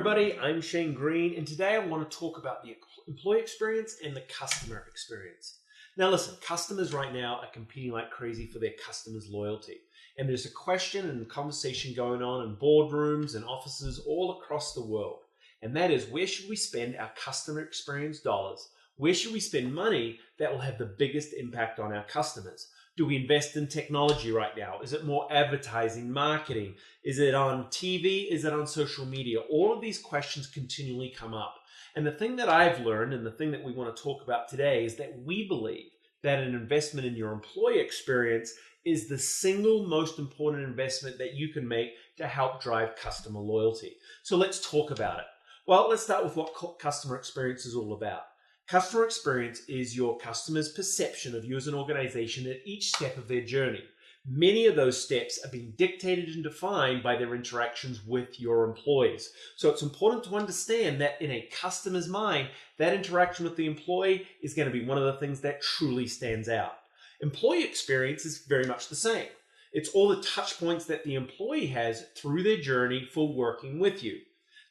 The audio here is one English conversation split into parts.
everybody, I'm Shane Green, and today I want to talk about the employee experience and the customer experience. Now listen, customers right now are competing like crazy for their customers' loyalty. And there's a question and conversation going on in boardrooms and offices all across the world. And that is, where should we spend our customer experience dollars? Where should we spend money that will have the biggest impact on our customers? Do we invest in technology right now? Is it more advertising, marketing? Is it on TV? Is it on social media? All of these questions continually come up. And the thing that I've learned, and the thing that we want to talk about today, is that we believe that an investment in your employee experience is the single most important investment that you can make to help drive customer loyalty. So let's talk about it. Well, let's start with what customer experience is all about. Customer experience is your customer's perception of you as an organization at each step of their journey. Many of those steps are being dictated and defined by their interactions with your employees. So it's important to understand that in a customer's mind, that interaction with the employee is going to be one of the things that truly stands out. Employee experience is very much the same. It's all the touch points that the employee has through their journey for working with you.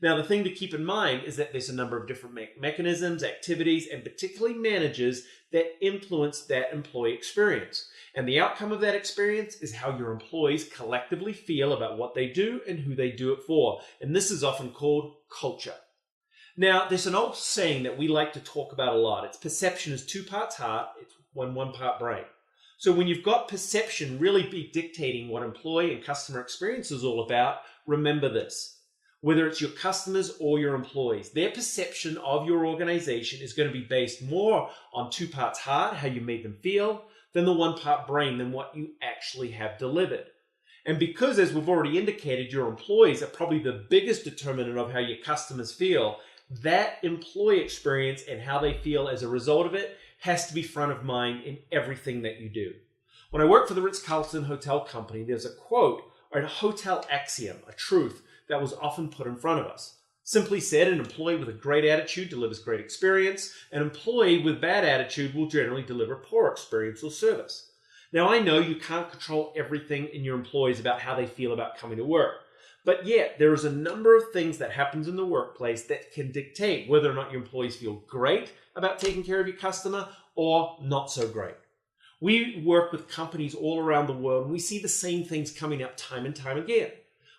Now, the thing to keep in mind is that there's a number of different mechanisms, activities, and particularly managers that influence that employee experience. And the outcome of that experience is how your employees collectively feel about what they do and who they do it for. And this is often called culture. Now, there's an old saying that we like to talk about a lot. It's perception is 2 parts heart, it's one part brain. So when you've got perception really be dictating what employee and customer experience is all about, remember this. Whether it's your customers or your employees, their perception of your organization is going to be based more on 2 parts heart, how you made them feel, than the 1 part brain, than what you actually have delivered. And because, as we've already indicated, your employees are probably the biggest determinant of how your customers feel, that employee experience and how they feel as a result of it has to be front of mind in everything that you do. When I worked for the Ritz-Carlton Hotel Company, there's a quote or a hotel axiom, a truth, that was often put in front of us. Simply said, an employee with a great attitude delivers great experience. An employee with bad attitude will generally deliver poor experience or service. Now, I know you can't control everything in your employees about how they feel about coming to work. But yet, there is a number of things that happens in the workplace that can dictate whether or not your employees feel great about taking care of your customer or not so great. We work with companies all around the world, and we see the same things coming up time and time again.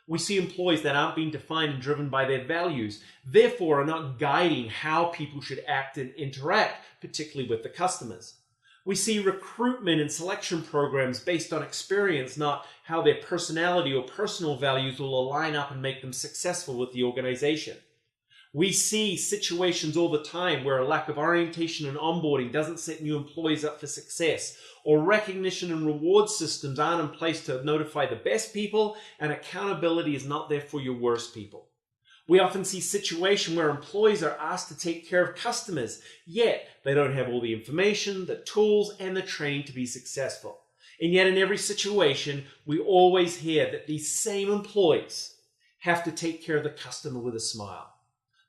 We see employees that aren't being defined and driven by their values, therefore are not guiding how people should act and interact, particularly with the customers. We see recruitment and selection programs based on experience, not how their personality or personal values will align up and make them successful with the organization. We see situations all the time where a lack of orientation and onboarding doesn't set new employees up for success, or recognition and reward systems aren't in place to notify the best people, and accountability is not there for your worst people. We often see situations where employees are asked to take care of customers, yet they don't have all the information, the tools, and the training to be successful. And yet in every situation, we always hear that these same employees have to take care of the customer with a smile.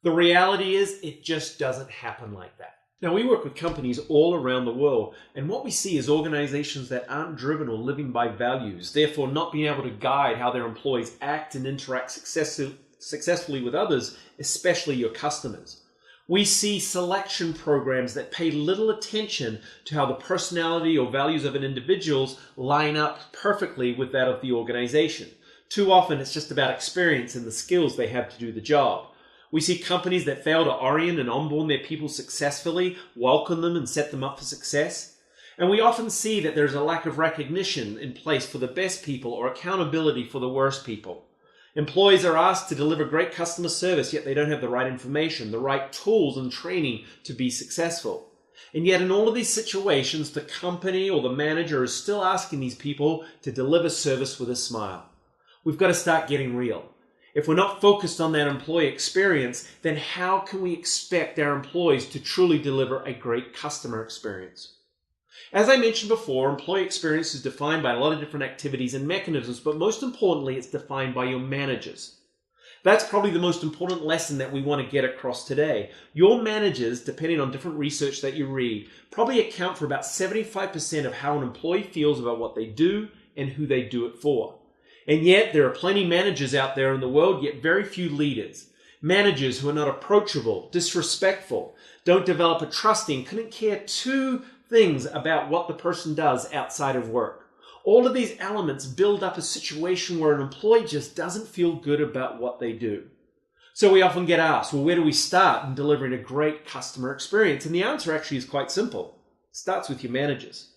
The reality is, it just doesn't happen like that. Now, we work with companies all around the world, and what we see is organizations that aren't driven or living by values, therefore not being able to guide how their employees act and interact successfully with others, especially your customers. We see selection programs that pay little attention to how the personality or values of an individual line up perfectly with that of the organization. Too often, it's just about experience and the skills they have to do the job. We see companies that fail to orient and onboard their people successfully, welcome them and set them up for success. And we often see that there's a lack of recognition in place for the best people or accountability for the worst people. Employees are asked to deliver great customer service, yet they don't have the right information, the right tools and training to be successful. And yet in all of these situations, the company or the manager is still asking these people to deliver service with a smile. We've got to start getting real. If we're not focused on that employee experience, then how can we expect our employees to truly deliver a great customer experience? As I mentioned before, employee experience is defined by a lot of different activities and mechanisms, but most importantly, it's defined by your managers. That's probably the most important lesson that we want to get across today. Your managers, depending on different research that you read, probably account for about 75% of how an employee feels about what they do and who they do it for. And yet there are plenty of managers out there in the world, yet very few leaders. Managers who are not approachable, disrespectful, don't develop a trusting, couldn't care two things about what the person does outside of work. All of these elements build up a situation where an employee just doesn't feel good about what they do. So we often get asked, well, where do we start in delivering a great customer experience? And the answer actually is quite simple. It starts with your managers.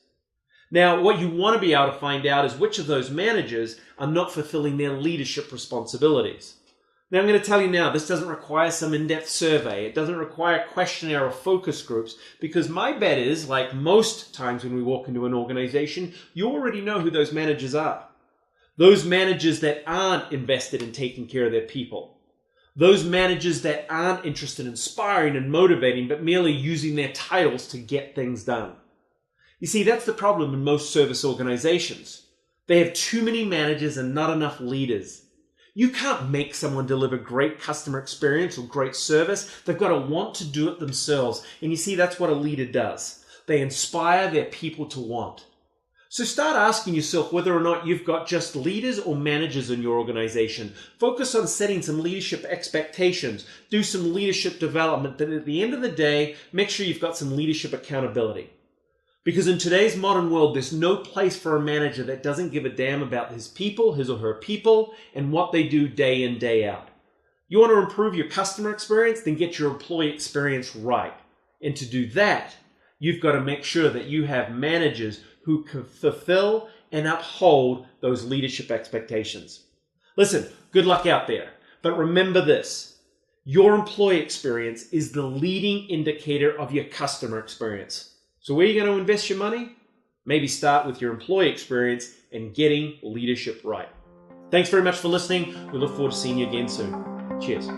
Now, what you want to be able to find out is which of those managers are not fulfilling their leadership responsibilities. Now, I'm going to tell you now, this doesn't require some in-depth survey. It doesn't require questionnaire or focus groups, because my bet is, like most times when we walk into an organization, you already know who those managers are. Those managers that aren't invested in taking care of their people. Those managers that aren't interested in inspiring and motivating, but merely using their titles to get things done. You see, that's the problem in most service organizations. They have too many managers and not enough leaders. You can't make someone deliver great customer experience or great service. They've got to want to do it themselves. And you see, that's what a leader does. They inspire their people to want. So start asking yourself whether or not you've got just leaders or managers in your organization. Focus on setting some leadership expectations. Do some leadership development. Then at the end of the day, make sure you've got some leadership accountability. Because in today's modern world, there's no place for a manager that doesn't give a damn about his people, his or her people, and what they do day in, day out. You want to improve your customer experience? Then get your employee experience right. And to do that, you've got to make sure that you have managers who can fulfill and uphold those leadership expectations. Listen, good luck out there. But remember this, your employee experience is the leading indicator of your customer experience. So where are you going to invest your money? Maybe start with your employee experience and getting leadership right. Thanks very much for listening. We look forward to seeing you again soon. Cheers.